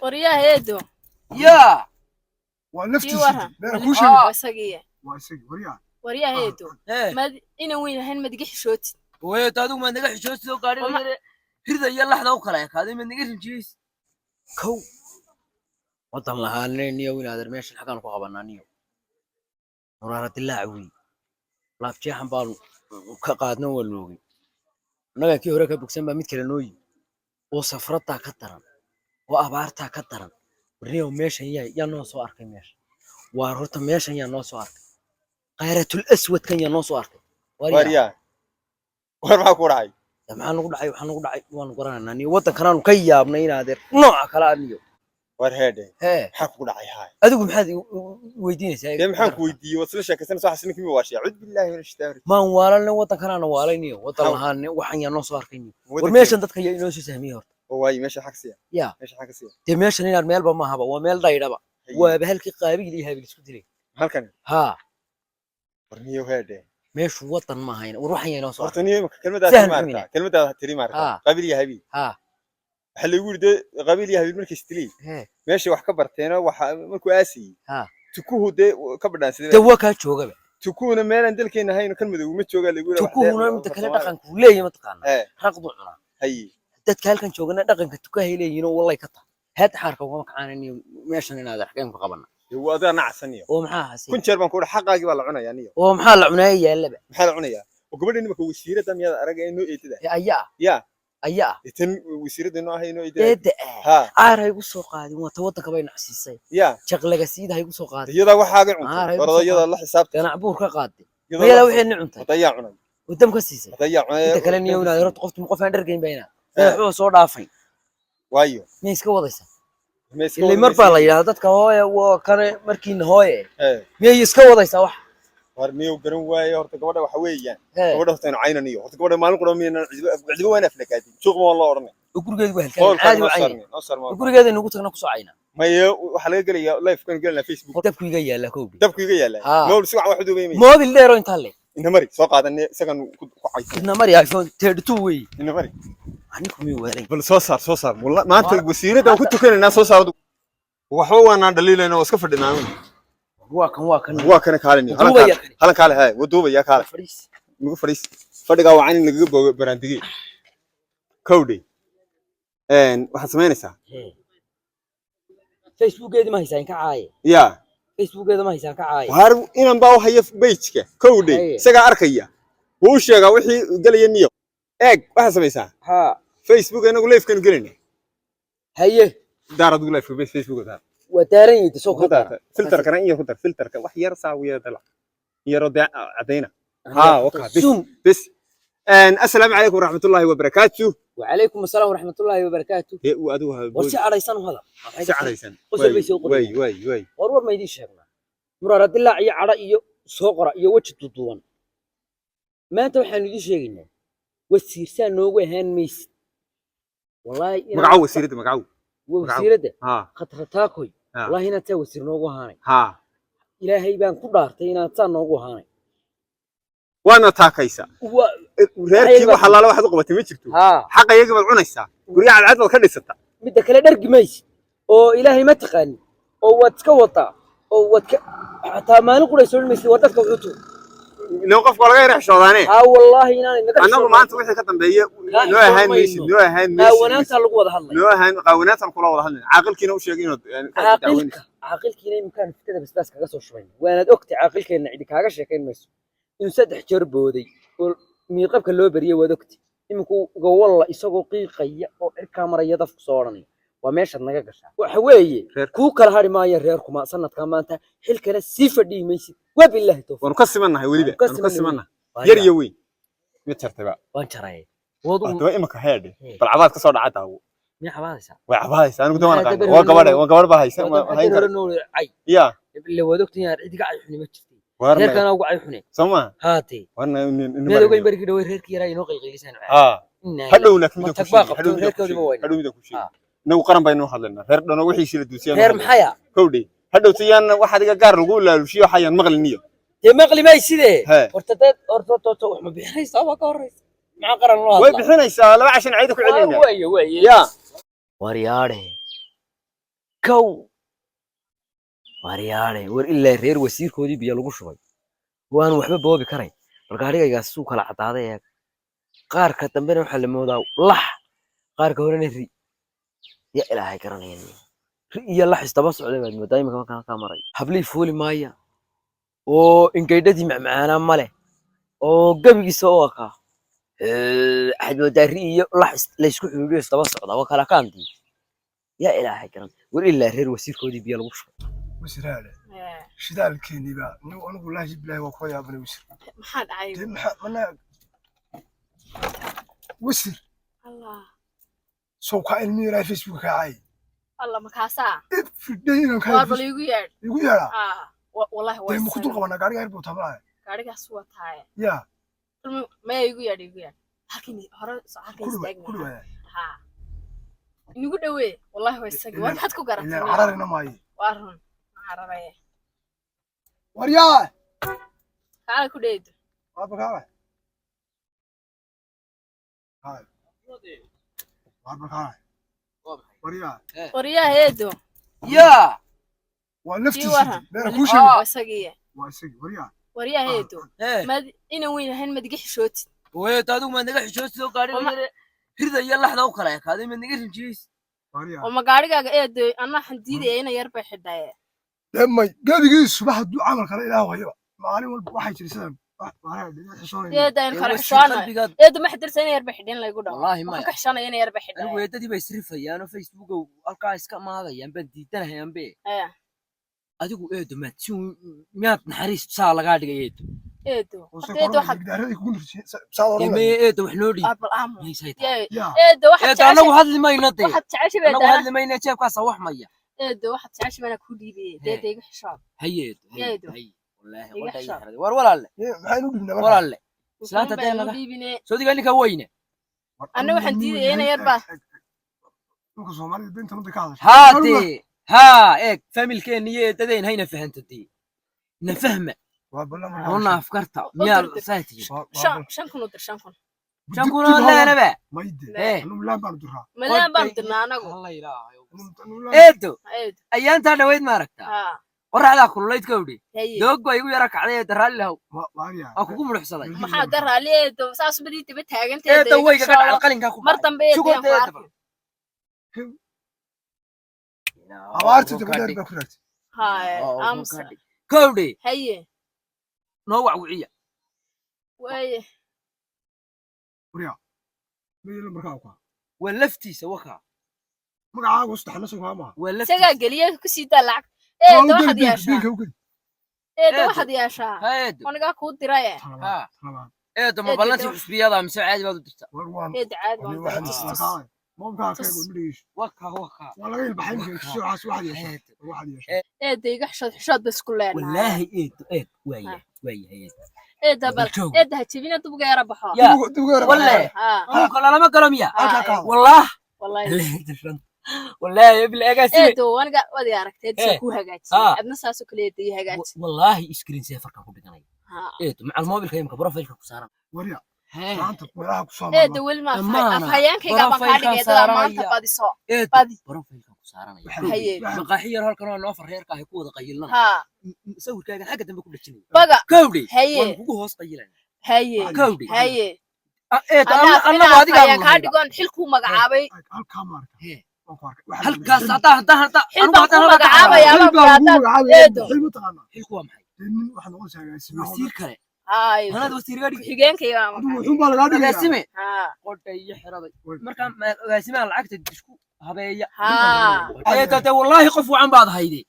وريا هيدو يا ونفتي يوها لا كوشي وسقيه واسق وريا هيدو ايه ما إنا وين هن ما تجيش شوت وهي تادو ما نجح شوت لو قاري هردا يلا حدا وكلا هذا ما نجح جيس كو وطن لها نيو نادر ماشي حقان كو قبنا نيو ورارة اللاعبي لا تجيحن بال كقادنا والنوغي naga kii hore ka bogsan baa mid kale nooyi oo safrada ka daran oo abaarta ka daran riyo meeshan yaa noo soo arkay meesha waa horta meeshan yaa noo soo arkay qayratul aswad kan yaa noo soo arkay wariya war ma ku raay maxaa nagu dhacay waan qoranaynaa ni wadan kanaanu ka yaabnay inaad nooca kala adniyo war heede maxaa ku dhacay hay adigu maxaad weydiinaysaa maxaan ku weydiiyay wasla sheekaysan soo xasin kimi waa shay cud billahi min ashtaari maan waalan wadan kanaana waalayniyo wadan lahaan waxaan yaa noo soo arkay war meeshan dadka yaa inoo soo sahmiyay horta waay meesha xaqsiya ya meesha xaqsiya de meeshan inaad meelba ma haba waa meel dhaydhaba waa bahalkii qaabiil iyo haabil isku dilay halkan ha warniyo heede meeshu wadan ma hayna war waxaan yaa inoo soo horta niyo kelmadaada tiri maarta qaabil iyo haabil ha waxa lagu yiri qabiil yahay markii istilay meeshii wax ka barteena waxa markuu aasiyay tukuhu de ka badhaansadeen dawa ka joogaba tukuuna meelan dalkeena hayno kan madow ma jooga lagu yiri tukuuna mid kale dhaqanku leeyahay ma taqaan raqdu cuna hay dadka halkan joogana dhaqanka tukaha leeyihiin oo wallahi ka taa had xarka uma kacaananiyo meeshan inaad arkaan ku qabana wada nacsaniyo oo maxaa hasi kun jeer baan ku xaqaagi waa la cunayaa niyo oo maxaa la cunayaa yaalaba maxaa la cunayaa oo gabadhii markuu wasiirada miyada aragay inuu eetada ayaa tan wasiirada inuu ahay inuu eetada aar ay ugu soo qaadin waa wadanka bay nacsiisay jaqlaga siida ay ugu soo qaadin iyada waxaaga cuntay orodayada la xisaabta ganacbuur ka qaaday meela wixii ni cuntay wadaya cunay wadam ka siisay wadaya cunay inta kale niyo inaad horta qof aan dhargeyn bayna wuxuu soo dhaafay waayo ma iska wadaysa ilaa mar baa la yiraahdo dadka hooyo waa kan markiin hooyo ma iska wadaysa wax war miyo garan waayo horta gabadha waxa weeyaan gabadha horta inuu caynaniyo horta gabadha maalin qoro miina cidba waan aflakaatay suuq ma la oranay gurigeedu waa halkaan caadi waa cayn gurigeedu inagu tagna ku soo cayna mayo waxa laga galaya live kan galna Facebook dabkiiga yaala koobi dabkiiga yaala mobil si wax u duubay mobil dheero inta le ina mari soo qaadanay isagan ku caysan ina mari iPhone 32 way ina mari anigu mi weeray bal soo saar wallahi maanta wasiirada ku tukanayna soo saar waxa waana dhaliilayna oo iska fadhinaa waa kan kaalini halan kaale hay waduuba ya kaale ugu fariis fadhiga waa in laga boogo baraandigii kowdi waxa sameynaysaa facebookeedi ma haysan ka caaye ya facebookeedi ma haysan ka caaye war inaan baa hayo page-ka kowdi isaga arkaya wuu sheegaa wixii galaya niyo eeg waxa sameeysaa facebook inagu live kan galinay haye daarad ugu live facebook da ودارين يدسوق هذا فلتر كان إيه كتر فلتر كان واحد يرسى ويدلع يرد عدينا وكا بس السلام عليكم ورحمة الله وبركاته وعليكم السلام ورحمة الله وبركاته وأدوها وش عريسان هذا عريسان وي ورور ما يديش هذا مراد الله يا عرائي صقرة يا وجه تطوان ما أنت وحنا يديش هنا والسيرسان نوجه هان ميس والله مقعو سيرته مقعو وسيرته خطرتاكوي والله هنا تا وسير نوغو هاني إلهي بان ku dhaartay inaad taan noogu haanay waana taakaysa reerkii waxa la wax u qabatay ma jirto xaq ayaga baad cunaysaa guriga cadcad baad ka dhisata mid kale dhargimaysi oo ilaahay ma taqaan oo wad ka wata oo wad ka hataa maalin qura soo dhimaysi wadadka wuxuu loo qof laga yarxshoodaane wallahi inaan naga anagu maanta wixii ka dambeeyay noo ahaan meeshii qaawanaanta lagu wada hadlay noo ahaan qaawanaanta kula wada hadlay caaqilkiina u sheegay inuu caaqilkiina imkaan fikrada basbaas kaga soo shubay waanaad ogtay caaqilkeena cidi kaaga sheekayn mayso in saddex jeer booday oo miiqabka loo bariyay waad ogtay iminku gowalla isagoo qiiqaya oo cirka maraya dafku soo oranay waa meesha naga gashaa waxa weeye ku kala hari maayo reerkuma sanadka maanta xil kale si fadhiimaysid wabillahi tawfiq waan ka simanahay waliba waan ka simanahay yar iyo weyn mid tartaba waan jaray wadu imaka heede bal cabaad ka soo dhacay mi cabaadaysa way cabaadaysa anigu dawaan qaan waa gabadh ba haysan hayn kar ya illa wadogtan yar cidiga ay xunima jirtay reerkana ugu ay xunay soma haati warna meel ugu barki dhaw reerkii yaray inoo qalqilisan hadhowna kamid ku sheegay nagu qaran baynu hadlaynaa reer dhano wixii shil duusiyay reer maxaya kowdii hadhowtayaan waxa adiga gaar lagu laalushiyo xayaan maqliniyo te maqli may sidee horta wax ma bixinaysaa waa ka horeysa ma qaran loo hadla way bixinaysaa laba cashan ciid ku celinayna way ya waryaade كو waryaale war ilaa reer wasiirkoodii biyo lagu shubay waan waxba boobi karay markaariga suu kala cadaaday ee qaarka dambena waxa la moodaa lax qaarka horena ri ya ilaahay garanayeen ri iyo lax istaba socday baad moodaa imika ka maray hablii fuuli maaya oo ingeydadii macmaana male oo gabigiisa oo ka axad moodaa ri iyo lax la isku xiriyo istaba socda waa kala kaantii ya ilaahay garan war ilaa reer wasiirkoodii biyo lagu shubay وسرالة شدال كيني بقى أنا أقول له جيب له وقوي أبني وسر محد عيب أنا وسر الله سوق علمي راي فيسبوك عاي الله مكاسا في الدين كان واربل يقول يا والله ده مكتوب قبنا قاري قاري بوتاملا قاري قصوة هاي يا ما يقول لكن هرا صاحبي يستجمع ها نقول له والله هو يستجمع وين حد كوكرة لا عررنا ماي وارهن عررية وريا تعال كوديد أبغى كذا هاي أبغى كذا وريا وريا هيدو يا ونفتي ورا بير كوشي وسقية واسق وريا هيدو ما إنا وين هن ما تجيش شوت وتادو ما نجح شو سو قاري هردا يلا حدا وكلا هذا من نجح جيس وريا وما قاري هيدو أنا حديدي أنا يربح حداية لما قاعد صباح عمل كلا إله وهيبة ما عليه واحد يرسل يا ده إن خرحشانة يا ده ما حد يرسل يربح حدين لا يقول والله ما خرحشانة أنا يربح حدين أنا ويدتي بيصرف يا فيسبوك والقاس كم هذا ينبه ديتنا ينبه أديكو إيه ما تشو ميات نحريس بسالة قاعد جيد إيه ده حد إيه ده وحنوري أبل أمر إيه ده واحد تعيش أنا واحد اللي ما ينطي واحد تعيش أنا بيده واحد اللي ما ينطي كاس صوح مية إيه ده واحد تعيش بنا كودي بيه ده يجي حشام هي هي والله ولا لا ولا لا سلامة تاني سودي قال لك وينه أنا واحد دي أنا يربح هاتي ها إيه فاميل كينية تدين هينا فهمتتي نفهمه والله أفكرتها ميال سايتي شنكون ودر شنكون لا أنا بقى ما يدري إيه ملان بامدنا أنا أقول الله يلا إيدو إيه أيام تانا وين ما ركتها قرع ذا كله يتكودي دوق يقول يرك عليه درال له أكو كم رحصة ما حد درال عليه تو ساس بدي تبت هاجن إيه دوق يقعد على القلم كاكو مرتم بيت شو قلت إيه عوارتي تبدأ بكرت هاي أمس كودي هي نوع وعية وي وريا مين مركاوكا ولفتي سوكا مركاوكا وستحنا سوكا ولفتي سجى قليه كسيتا لعك إيه ده واحد ياشا إيه ده واحد ياشا أنا قاعد كود دراية ها إيه ده ما بلنتي حسبي هذا مسوي عادي ما تدرت إيه ده عادي ما ممكن ليش وكا والله البحين في السرعة واحد يشهد إيه ده يحشد حشد بس كلنا والله إيه ويا إيه ده بل إيه ده هتبينا تبغى يا رب حا والله ممكن أنا ما كلام يا والله والله بالأجازة إيه ده وأنا قاعد ودي أركت تسوقها جات أبنا ساسو كلية دي هجات والله إسكرين سيفر كم كده ناي إيه مع الموبايل كيم كبره فيك كسارة وريا أنت وراها كسارة إيه ده ويل ما أفهيان كي قام كاري كده ما أنت بدي صو بدي بره فيك كسارة هي مقاحية هالكنا نوفر غير كاه يكون قيلنا ها سوي كذا حاجة تبي كل شيء بقى كودي هي وانبوه هوس قيلنا هي كودي هي إيه أنا ما أدري كان كاري قان حلكو مقعبي الكاميرا halkaas hada xilku magacaaba yaaba eedo xilku waa maxay waxaan ugu sheegay wasiir kale ay anad wasiir gaari xigeenkayga wuxuu baa laga dhigay agaasime ha qodhay iyo xiraday marka agaasimaha lacagta isku habeeya ha ayada wallahi qof wacan baad hayday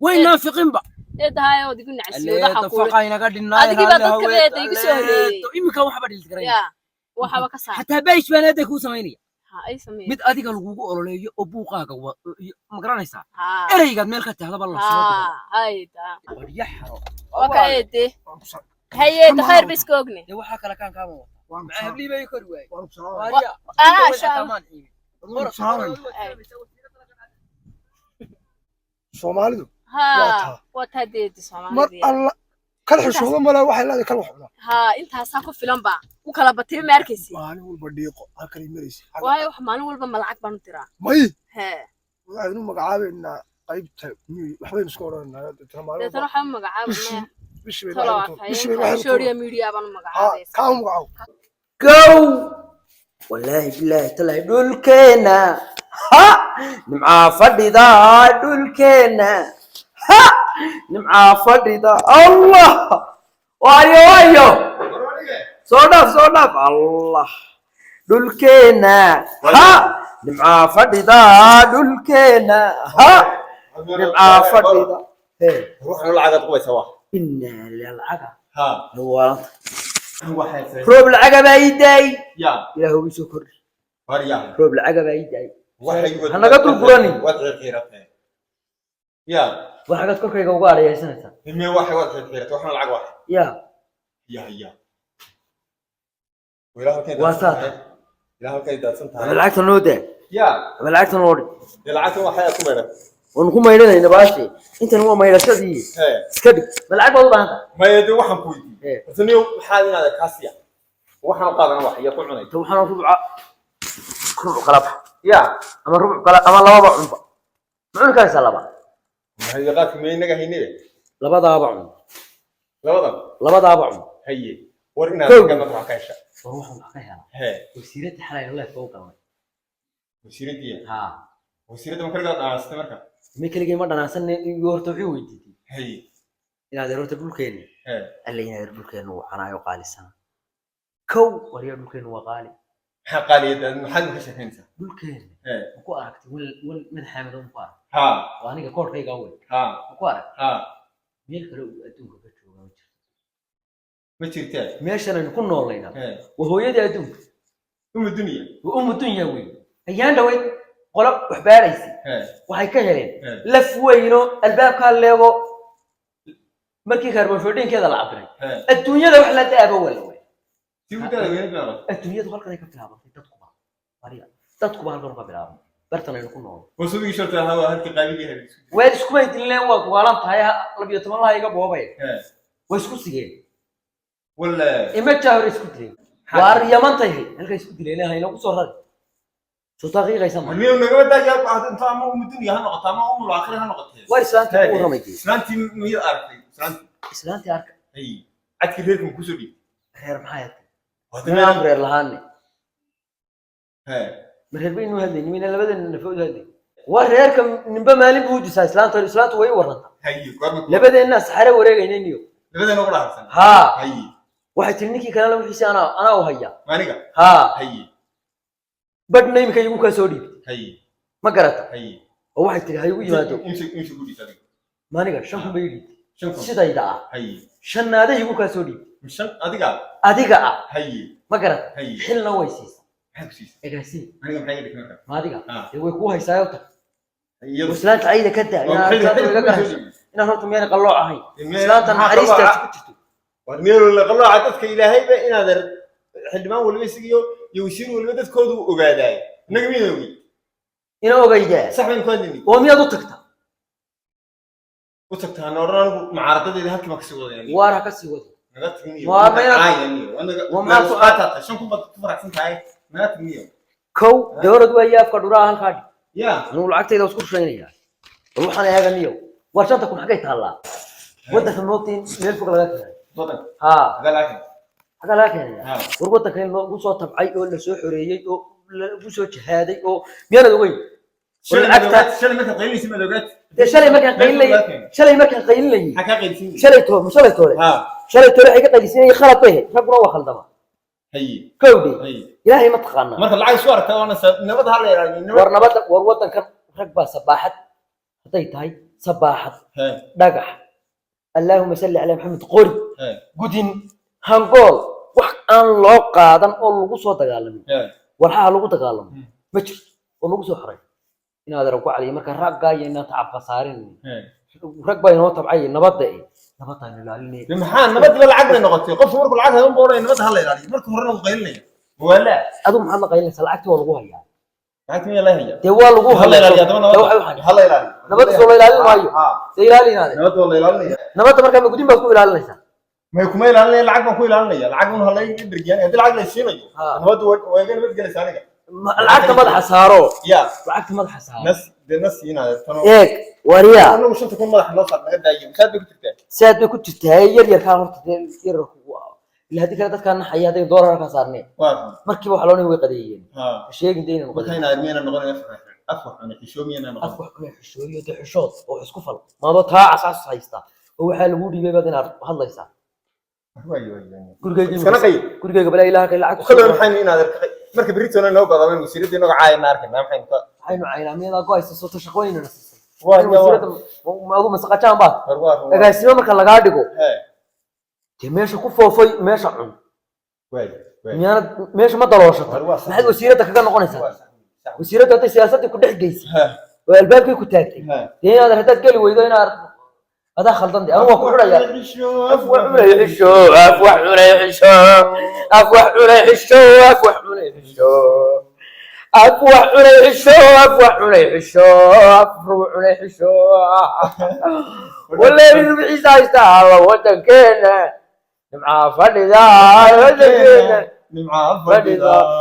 way naafiqinba eedahayo digu nacsiyo waxa ku faqayna ka dhinay adiga dadka beeda igu soo horeeyay imika waxba dhiltiray ya waxba ka saar hatta baysh banaada ku sameynaya ay sameeyay mid adiga lagugu ololeeyo oo buuqaaga ma garanaysaa eraygaad meel ka tahdaba la soo diray hayda waryaxro wakaayde hayda khayr biskoogni waxa kala kan kaama ma habli bay kor waay ana shaa Soomaalidu ha wata deed Soomaalidu mar kala xishoodo mala waxay leedahay kala waxna ha intaas ku filan ba u kala batay ma arkaysi maalin walba dhiiqo halkan imaraysi waayo wax maalin walba malacag baan tiraa may he waxaynu magacaabeynaa qaybta waxbay isku oranaa deetana waxaan magacaabay bishii social media baan magacaabay kaa magacaab gow wallahi billahi talahi dhulkeena ha nimca fadhida dhulkeena ha nimca fadhida allah waayo soo dhaaf allah dhulkeena ha nimca fadhida dhulkeena ha nimca fadhida ruuxna lacagad qubaysa waa inna lillahi ha waa روب العقبة يداي يا إلى هو بيسكر وريا روب العقبة يداي أنا قتل القراني وضع خيرته يا وحاجات كل شيء قوار يا سنة هم واحد وضع خيرته وإحنا العقبة يا ولا هو كده واسطة لا هو كده سنتها بالعكس النودة يا بالعكس النودة بالعكس هو حياته ماله ونقوم ما يلنا هنا باشي أنت هو ما يلشة دي سكبي بالعكس والله أنت ما يدري وحن كويتي بس إنه حالنا هذا كاسيا وحن قاعدنا واحد يكون عنيد تو حنا ربع قلب يا أما ربع قلب أما لا ربع عنبا معنا كان سلبا هي غاك مين نجا هيني لا بضع بعم لا بضع بعم هي ورنا كم تروح كايشة وروح نحكيها هي وسيرة حلا الله فوق الله وسيرة دي ها وسيرة ما كرجع استمرك ميكل جيم ما ناسن يورتو في ويدي هي إن هذا روت البلكين اللي هنا البلكين وأنا يقال السنة كو وريا البلكين وقالي حقالي إذا محل كشة هنسا بلكين وكو أركت من حامد ومقار ها وأنا كور في قوي ها وكو أرك ها ميل كلو أدوك بتشوفه ما تشتري ماشي أنا نكون نورلينا وهو يدي أدوك أم الدنيا وين أيام دوي قلب وحباريسي وهاي كهلين لف وينو الباب كان له markii kaarboonfodinkeeda la cabray adduunyada wax la daabo walaway adduunyada halkan ay ka bilaabatay dadku halkan ka bilaabay bartan ay ku nool wasoo shirta hawa halka qaybiyay way isku weydiinleen waa kuwaalan tahay 12 laha iga boobay way isku sigeen wala ima jaawir isku dileen waar yamantay halka isku dileen hayna ku soo rad soo taqiiqaysan ma miyuu naga wadaayaa baad inta ama dunya ha noqoto ama aakhir ha noqoto way islaanta u ramayay islaanti miyuu arkay islaanti arka ay adki reerku ku soo dhig reer maxay tahay reer lahaani reer baynu hadlayni min labadan nafood hadlay waa reerka nimba maalin buu disaa islaantu way waranta labadeena saxare wareegaynayniyo labadeena ugu dhaarsan ha waxay tilninkii kala la wixii ana u haya maaniga ha badna imika igu ka soo dhiib ma garata oo waxay tiri hay ugu yimaado imsi ku dhiibtay maaniga shan bay dhiib sidayda ah shanaada igu ka soo dhiib shan adiga ah ma garata xilna way siisa egasi aniga maxay dhigtaa maadiga way ku haysaayo ta islaanta ayda ka daa ina horta meel qalooc ahay islaanta naxariista ku jirto war meel la qalooc dadka ilaahayba inaad xildhibaan walba isigiyo iyo wasiir walba dadkoodu ogaaday inaga midoogay ina ogaydaa sax weyn ku hadlini oo miyaad u tagtaa وتكتها نوران معارضة إذا هالك مكسي وضعي وارها كسي وضعي نغتني وما سؤالات شنو كنت تفرح سنتاي نغتني كو دورد وياك كدورها هالخادي يا أنا لعقت إذا أذكر شيء يعني روح أنا هذا نيو ورشانتكم حكيت هلا وده في النوتين نلفق لك ها حاجة لكن وربطك هنا وصوت تبعي ولا سوء حرية وصوت شهادي أو مين هذا شلي ما كان قيل لي سمع لوجات شلي ما كان قيل لي شلي ما كان قيل لي حكى قيل سمع شلي توري شلي توري حكى قيل سمع خلط به رقنا وخلدما هي كودي إلهي ما تخانا ما طلع صورة وانا نبض هلا يعني ورنبض وروتن كان ركبة صباحت حطيت هاي صباحت دقح اللهم صل على محمد قري قدين هنقول وح أن لو قادن أو لو صوت تقالم والحال لو تقالم بشر ولو صوت حري إن هذا ركوع عليه مركز رقة إن تعب خسارين رقبة إنه تبعي نبض إن لالني المحان نبض ولا عقل نقطي قف مركز العقل هم بوري نبض هلا يعني مركز مرنا وقيلني ولا أدوم هلا قيلني سلعت والقوها يعني عاد مين الله هي توا القوها هلا يلالي هلا يلالي نبض ولا يلالي ما يو يلالي هذا نبض ولا يلالي نبض مركز مقدم بقول يلالي ما يكون يلالي العقل ما هو يلالي العقل هلا يدرجان هذا العقل يشيله نبض ويجي نبض جلس عليه العقل مدح سارو يا العقل مدح سارو ناس هنا إيه وريا أنا وش أنت تكون مدح نص نقد دايم ساد كنت تهير يا كان ير اللي هذيك كانت كان حياتي دورها كسرني مركب وحلوني وقديين شيء دين وقتين أرمينا نقول أفوح أنا حشومي أنا نقول أفوح أنا حشومي وتحشوط وحسكفل ما بطاع أساس هايستا هو حال ودي بيبادين هلا يسا كل جاي قبل إله كلا عكس خلنا محين هذا مركب ريتونا لو قضى من وسيرتي نوع عاين نارك ما محين عينو عين عمينا قايس صوت شقوين نسيس ما هو مسقطان بعض قايس ما كان لقادقو ماشي كفوفي ماشي عن ماشي ما دلوشت ما حد وسيرتك كان نقونيسا وسيرتك سياستي كدخ جيس والبابكي كتاكي دين هذا هداد قال ويدو هنا هذا خلطان دي انا waa ku xuraya afwa xulay والله يربي عيسى ودكنا مع فديدا مع فديدا